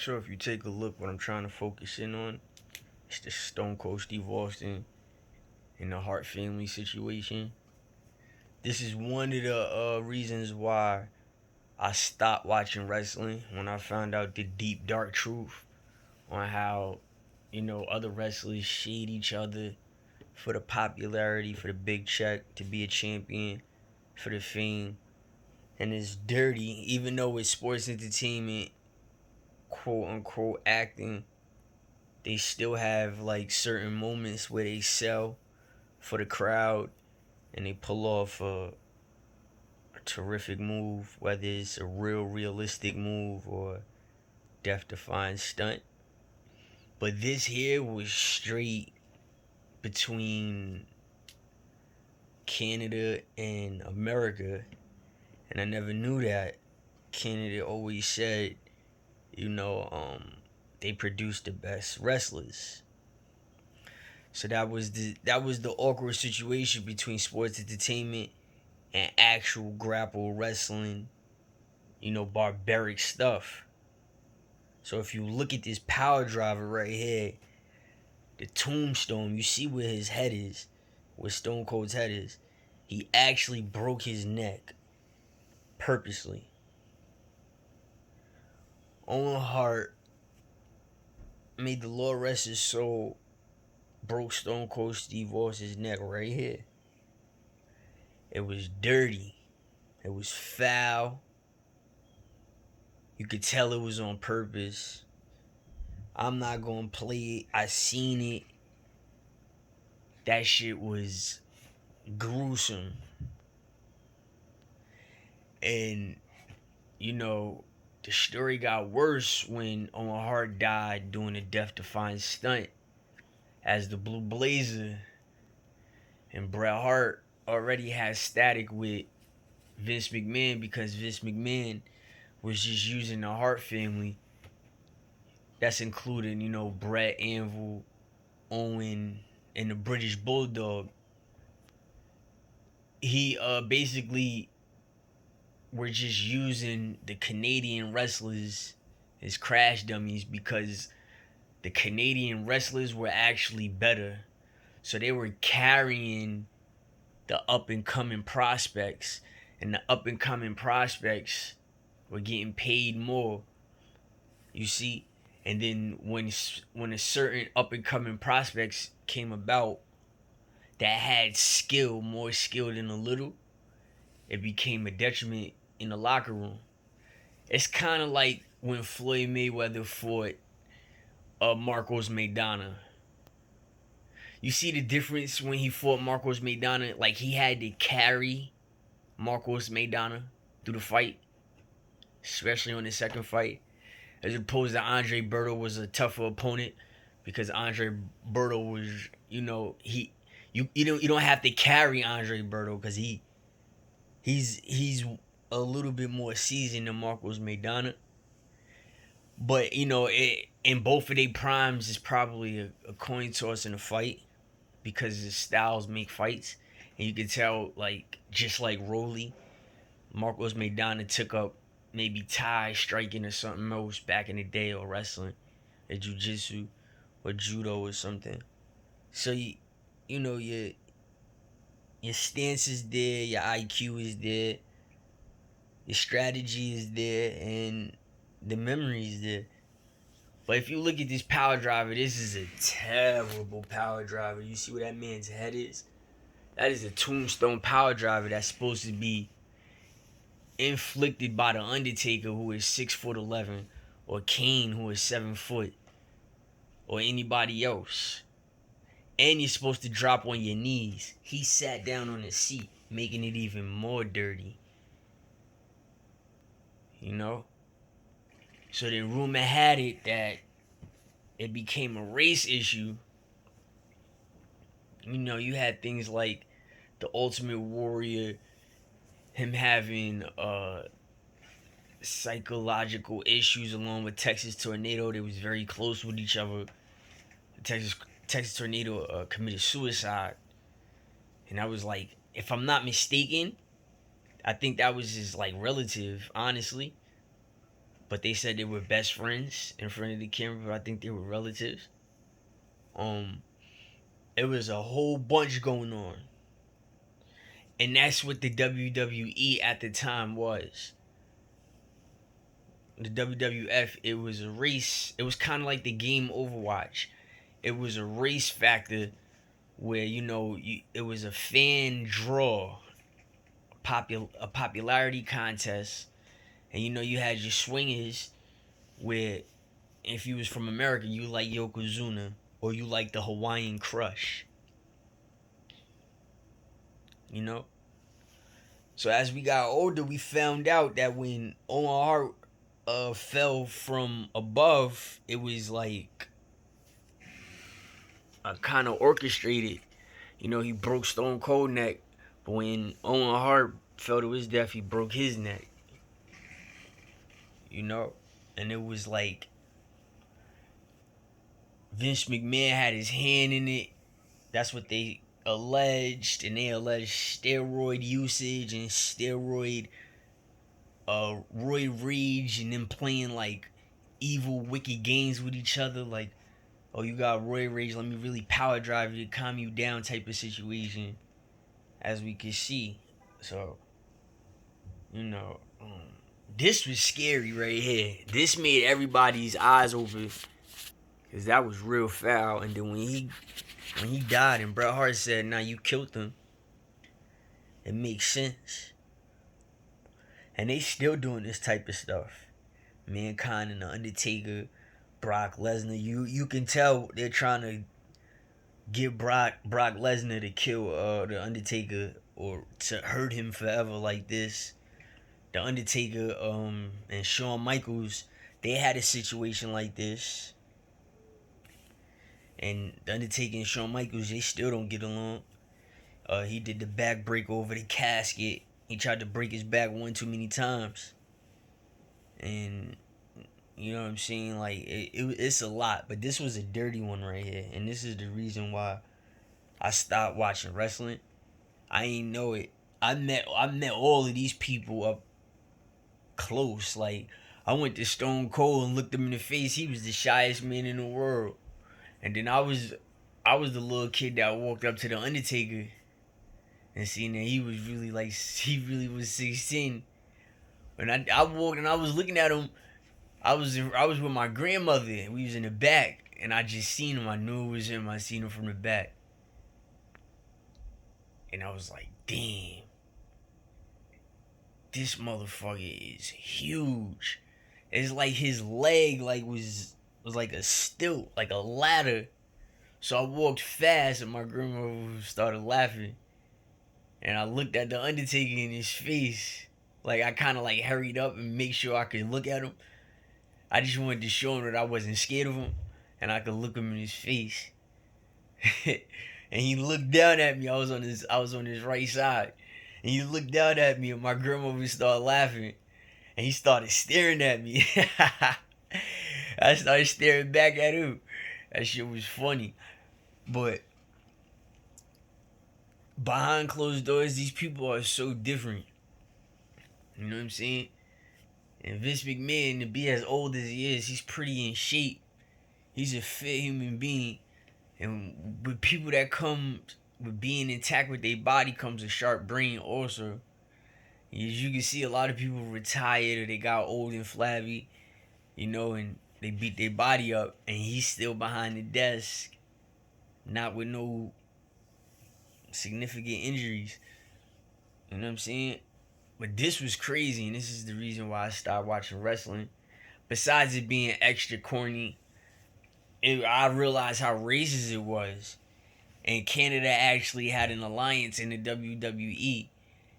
So if you take a look, what I'm trying to focus in on, it's the Stone Cold Steve Austin and the Hart family situation. This is one of the reasons why I stopped watching wrestling when I found out the deep dark truth on how, other wrestlers shade each other for the popularity, for the big check, to be a champion, for the fame. And it's dirty, even though it's sports entertainment, quote unquote acting, they still have like certain moments where they sell for the crowd and they pull off a terrific move, whether it's a realistic move or death defying stunt. But this here was straight between Canada and America, and I never knew that. Canada always said, you know, they produce the best wrestlers. So that was the awkward situation between sports entertainment and actual grapple wrestling, barbaric stuff. So if you look at this power driver right here, the tombstone, you see where his head is, where Stone Cold's head is. He actually broke his neck purposely. Owen Hart, made the Lord rest his soul, broke Stone Cold Steve Austin's neck right here. It was dirty. It was foul. You could tell it was on purpose. I'm not gonna play it. I seen it. That shit was gruesome. And, the story got worse when Owen Hart died doing a death defying stunt as the Blue Blazer. And Bret Hart already had static with Vince McMahon because Vince McMahon was just using the Hart family. That's including, Bret, Anvil, Owen, and the British Bulldog. He basically were just using the Canadian wrestlers as crash dummies because the Canadian wrestlers were actually better. So they were carrying the up and coming prospects, and the up and coming prospects were getting paid more. You see, and then when a certain up and coming prospects came about that had skill, more skill than a little, it became a detriment in the locker room. It's kind of like when Floyd Mayweather fought Marcos Maidana. You see the difference when he fought Marcos Maidana? Like, he had to carry Marcos Maidana through the fight, especially on the second fight, as opposed to Andre Berto was a tougher opponent because Andre Berto was, you don't have to carry Andre Berto because he's a little bit more seasoned than Marcos Maidana. But in both of their primes, it's probably a coin toss in a fight because the styles make fights, and you can tell, like, just like Rolly, Marcos Maidana took up maybe Thai striking or something else back in the day, or wrestling, or jiu-jitsu, or judo or something. So your stance is there, your IQ is there, your strategy is there, and the memory is there. But if you look at this power driver, this is a terrible power driver. You see where that man's head is? That is a tombstone power driver that's supposed to be inflicted by the Undertaker, who is 6'11", or Kane, who is 7 foot, or anybody else. And you're supposed to drop on your knees. He sat down on the seat, making it even more dirty. So then rumor had it that it became a race issue. You had things like the Ultimate Warrior, him having psychological issues along with Texas Tornado. They was very close with each other. Texas Tornado committed suicide, and I was like, if I'm not mistaken, I think that was his like relative, honestly. but they said they were best friends in front of the camera. But I think they were relatives. Um, it was a whole bunch going on, and that's what the WWE at the time was. The WWF, it was a race. It was kind of like the game Overwatch. It was a race factor where it was a fan draw, a popularity contest, and you had your swingers where if you was from America, you like Yokozuna or you like the Hawaiian Crush. You know. So as we got older, we found out that when Owen Hart fell from above, it was like kind of orchestrated. He broke Stone Cold neck, but when Owen Hart fell to his death, he broke his neck. And it was like Vince McMahon had his hand in it. That's what they alleged, and they alleged steroid usage and steroid roid rage, and them playing like evil, wicked games with each other. Like, oh, you got roid rage, let me really power drive you to calm you down type of situation, as we could see. So, this was scary right here. This made everybody's eyes open, because that was real foul. And then when he died and Bret Hart said, "Nah, you killed him," it makes sense. And they still doing this type of stuff. Mankind and the Undertaker, Brock Lesnar. You can tell they're trying to get Brock Lesnar to kill the Undertaker or to hurt him forever like this. The Undertaker and Shawn Michaels, they had a situation like this. And the Undertaker and Shawn Michaels, they still don't get along. He did the back break over the casket. He tried to break his back one too many times. And you know what I'm saying? Like, it's a lot. But this was a dirty one right here. And this is the reason why I stopped watching wrestling. I ain't know it. I met all of these people up close. Like, I went to Stone Cold and looked him in the face. He was the shyest man in the world. And then I was the little kid that walked up to the Undertaker and seen that he really was 16. And I walked and I was looking at him. I was with my grandmother. We was in the back, and I just seen him. I knew it was him. I seen him from the back, and I was like, "Damn, this motherfucker is huge." It's like his leg was like a stilt, like a ladder. So I walked fast, and my grandmother started laughing, and I looked at the Undertaker in his face. Like, I kind of like hurried up and make sure I could look at him. I just wanted to show him that I wasn't scared of him, and I could look him in his face. And he looked down at me. I was on his right side, and he looked down at me, and my grandmother started laughing, and he started staring at me. I started staring back at him. That shit was funny, but behind closed doors, these people are so different. You know what I'm saying? And Vince McMahon, to be as old as he is, he's pretty in shape. He's a fit human being. And with people that come with being intact with their body comes a sharp brain also. As you can see, a lot of people retired or they got old and flabby, and they beat their body up, and he's still behind the desk, not with no significant injuries. You know what I'm saying? But this was crazy, and this is the reason why I stopped watching wrestling. Besides it being extra corny, I realized how racist it was. And Canada actually had an alliance in the WWE,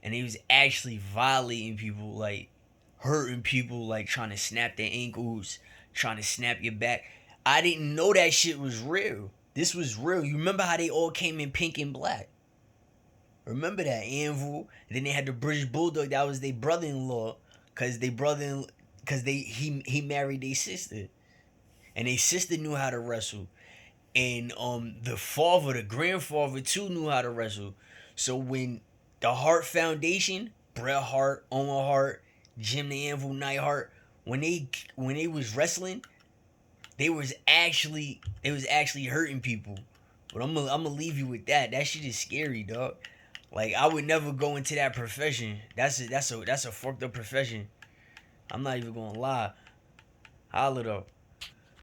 and he was actually violating people, like hurting people, like trying to snap their ankles, trying to snap your back. I didn't know that shit was real. This was real. You remember how they all came in pink and black? Remember that Anvil? And then they had the British Bulldog. That was their brother-in-law, cause he married their sister, and their sister knew how to wrestle, and the grandfather too knew how to wrestle. So when the Hart Foundation, Bret Hart, Owen Hart, Jim the Anvil Neidhart, when they was wrestling, they was actually hurting people. But I'm gonna leave you with that. That shit is scary, dog. Like I would never go into that profession. That's a fucked up profession. I'm not even gonna lie. Holla though.